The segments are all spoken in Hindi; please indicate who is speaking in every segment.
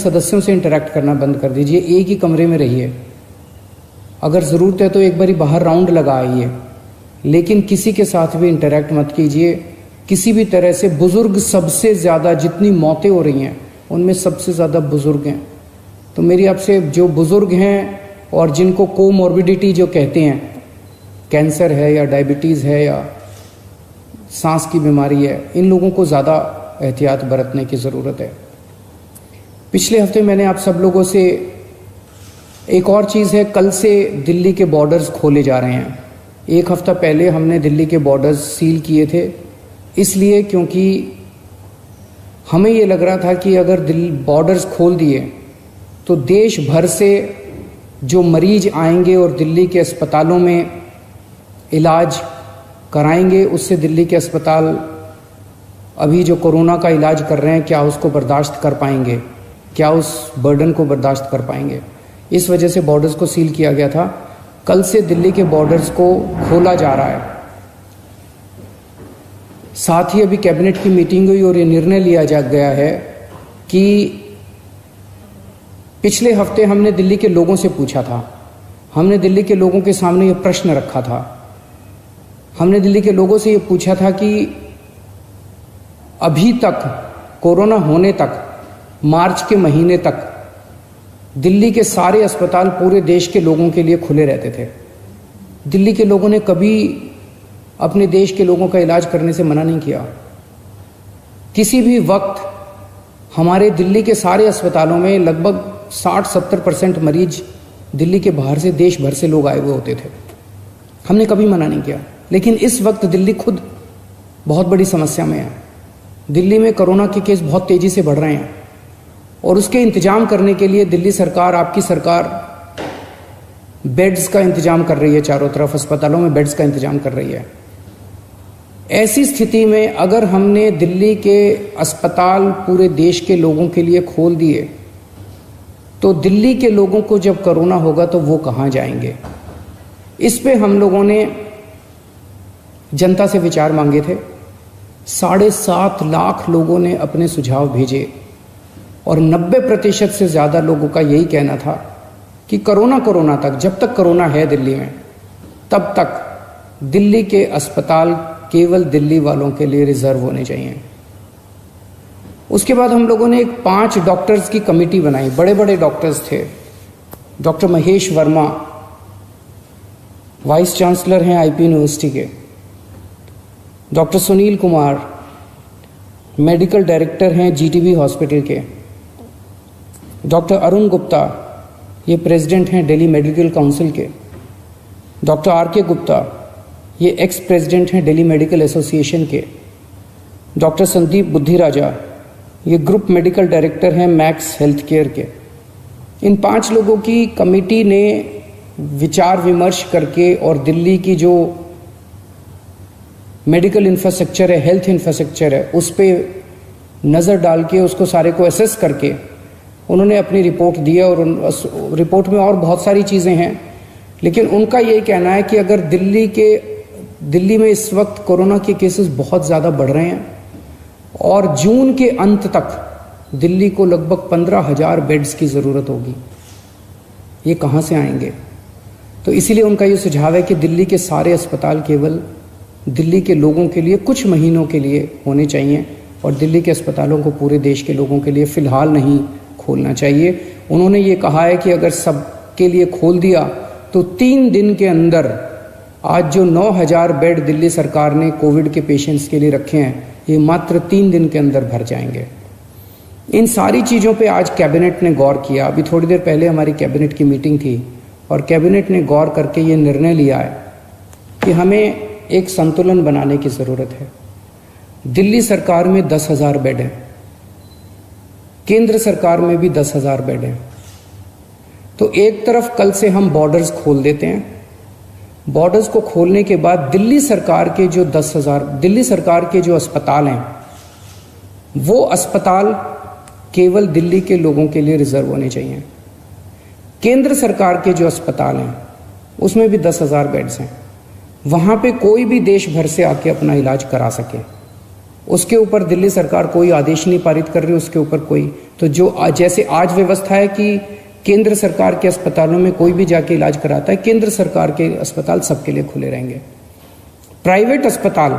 Speaker 1: सदस्यों से इंटरेक्ट करना बंद कर दीजिए, एक ही कमरे में रहिए। अगर ज़रूरत है तो एक बारी बाहर राउंड लगा आइए, लेकिन किसी के साथ भी इंटरेक्ट मत कीजिए किसी भी तरह से। बुज़ुर्ग सबसे ज़्यादा, जितनी मौतें हो रही हैं उनमें सबसे ज़्यादा बुज़ुर्ग हैं। तो मेरी आपसे, जो बुज़ुर्ग हैं और जिनको कोमॉर्बिडिटी जो कहते हैं, कैंसर है या डायबिटीज़ है या सांस की बीमारी है, इन लोगों को ज़्यादा एहतियात बरतने की ज़रूरत है। पिछले हफ्ते मैंने आप सब लोगों से, एक और चीज़ है, कल से दिल्ली के बॉर्डर्स खोले जा रहे हैं। एक हफ्ता पहले हमने दिल्ली के बॉर्डर्स सील किए थे, इसलिए क्योंकि हमें ये लग रहा था कि अगर बॉर्डर्स खोल दिए तो देश भर से जो मरीज आएंगे और दिल्ली के अस्पतालों में इलाज कराएंगे, उससे दिल्ली के अस्पताल अभी जो कोरोना का इलाज कर रहे हैं, क्या उसको बर्दाश्त कर पाएंगे, क्या उस बर्डन को बर्दाश्त कर पाएंगे। इस वजह से बॉर्डर्स को सील किया गया था। कल से दिल्ली के बॉर्डर्स को खोला जा रहा है। साथ ही अभी कैबिनेट की मीटिंग हुई और ये निर्णय लिया जा गया है कि पिछले हफ्ते हमने दिल्ली के लोगों से पूछा था, हमने दिल्ली के लोगों के सामने ये प्रश्न रखा था, हमने दिल्ली के लोगों से ये पूछा था कि अभी तक, कोरोना होने तक, मार्च के महीने तक दिल्ली के सारे अस्पताल पूरे देश के लोगों के लिए खुले रहते थे। दिल्ली के लोगों ने कभी अपने देश के लोगों का इलाज करने से मना नहीं किया। किसी भी वक्त हमारे दिल्ली के सारे अस्पतालों में लगभग 60-70% मरीज दिल्ली के बाहर से, देश भर से लोग आए हुए होते थे। हमने कभी मना नहीं किया। लेकिन इस वक्त दिल्ली खुद बहुत बड़ी समस्या में है। दिल्ली में कोरोना के केस बहुत तेजी से बढ़ रहे हैं और उसके इंतजाम करने के लिए दिल्ली सरकार, आपकी सरकार, बेड्स का इंतजाम कर रही है। चारों तरफ अस्पतालों में बेड्स का इंतजाम कर रही है। ऐसी स्थिति में अगर हमने दिल्ली के अस्पताल पूरे देश के लोगों के लिए खोल दिए तो दिल्ली के लोगों को जब कोरोना होगा तो वो कहाँ जाएंगे। इस पे हम लोगों ने जनता से विचार मांगे थे। 7.5 लाख लोगों ने अपने सुझाव भेजे और 90% से ज़्यादा लोगों का यही कहना था कि कोरोना तक, जब तक कोरोना है दिल्ली में, तब तक दिल्ली के अस्पताल केवल दिल्ली वालों के लिए रिजर्व होने चाहिए। उसके बाद हम लोगों ने एक 5 डॉक्टर्स की कमेटी बनाई। बड़े बड़े डॉक्टर्स थे। Doctor Mahesh Verma vice chancellor हैं आईपी यूनिवर्सिटी के, doctor Sunil Kumar medical director हैं जीटीबी हॉस्पिटल के, डॉक्टर अरुण गुप्ता, ये प्रेसिडेंट हैं दिल्ली मेडिकल काउंसिल के, डॉक्टर आर.के. गुप्ता, ये एक्स प्रेसिडेंट हैं दिल्ली मेडिकल एसोसिएशन के, डॉक्टर संदीप बुद्धिराजा, ये ग्रुप मेडिकल डायरेक्टर हैं मैक्स हेल्थ केयर के। इन 5 लोगों की कमेटी ने विचार विमर्श करके और दिल्ली की जो मेडिकल इंफ्रास्ट्रक्चर है, हेल्थ इंफ्रास्ट्रक्चर है, उस पर नज़र डाल के, उसको सारे को एसेस करके उन्होंने अपनी रिपोर्ट दी है। और रिपोर्ट में और बहुत सारी चीज़ें हैं, लेकिन उनका ये कहना है कि अगर दिल्ली में इस वक्त कोरोना के केसेस बहुत ज़्यादा बढ़ रहे हैं और जून के अंत तक दिल्ली को लगभग 15,000 बेड्स की ज़रूरत होगी। ये कहाँ से आएंगे? तो इसीलिए उनका ये सुझाव है कि दिल्ली के सारे अस्पताल केवल दिल्ली के लोगों के लिए कुछ महीनों के लिए होने चाहिए और दिल्ली के अस्पतालों को पूरे देश के लोगों के लिए फ़िलहाल नहीं खोलना चाहिए। उन्होंने ये कहा है कि अगर सबके लिए खोल दिया तो 3 दिन के अंदर, आज जो 9,000 बेड दिल्ली सरकार ने कोविड के पेशेंट्स के लिए रखे हैं, ये मात्र 3 दिन के अंदर भर जाएंगे। इन सारी चीज़ों पे आज कैबिनेट ने गौर किया। अभी थोड़ी देर पहले हमारी कैबिनेट की मीटिंग थी और कैबिनेट ने गौर करके ये निर्णय लिया है कि हमें एक संतुलन बनाने की ज़रूरत है। दिल्ली सरकार में 10,000 बेड हैं, केंद्र सरकार में भी 10,000 बेड हैं। तो एक तरफ कल से हम बॉर्डर्स खोल देते हैं। बॉर्डर्स को खोलने के बाद दिल्ली सरकार के जो 10,000, दिल्ली सरकार के जो अस्पताल हैं, वो अस्पताल केवल दिल्ली के लोगों के लिए रिजर्व होने चाहिए। केंद्र सरकार के जो अस्पताल हैं उसमें भी 10,000 बेड्स हैं, वहाँ पे कोई भी देश भर से आके अपना इलाज करा सके। उसके ऊपर दिल्ली सरकार कोई आदेश नहीं पारित कर रही, उसके ऊपर कोई, तो जो जैसे आज व्यवस्था है कि केंद्र सरकार के अस्पतालों में कोई भी जाके इलाज कराता है, केंद्र सरकार के अस्पताल सबके लिए खुले रहेंगे। प्राइवेट अस्पताल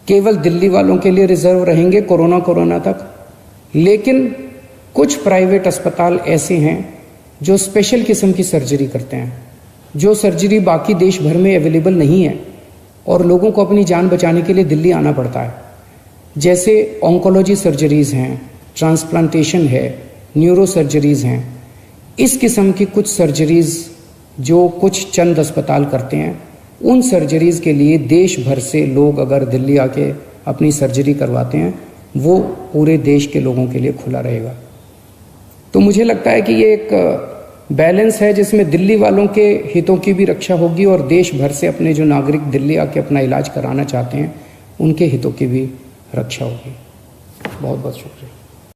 Speaker 1: केवल दिल्ली वालों के लिए रिजर्व रहेंगे कोरोना तक। लेकिन कुछ प्राइवेट अस्पताल ऐसे हैं जो स्पेशल किस्म की सर्जरी करते हैं, जो सर्जरी बाकी देश भर में अवेलेबल नहीं है और लोगों को अपनी जान बचाने के लिए दिल्ली आना पड़ता है। जैसे ऑन्कोलॉजी सर्जरीज हैं, ट्रांसप्लांटेशन है, न्यूरो सर्जरीज हैं। इस किस्म की कुछ सर्जरीज जो कुछ चंद अस्पताल करते हैं, उन सर्जरीज के लिए देश भर से लोग अगर दिल्ली आके अपनी सर्जरी करवाते हैं, वो पूरे देश के लोगों के लिए खुला रहेगा। तो मुझे लगता है कि ये एक बैलेंस है जिसमें दिल्ली वालों के हितों की भी रक्षा होगी और देश भर से अपने जो नागरिक दिल्ली आके अपना इलाज कराना चाहते हैं, उनके हितों की भी रक्षा होगी। बहुत बहुत शुक्रिया।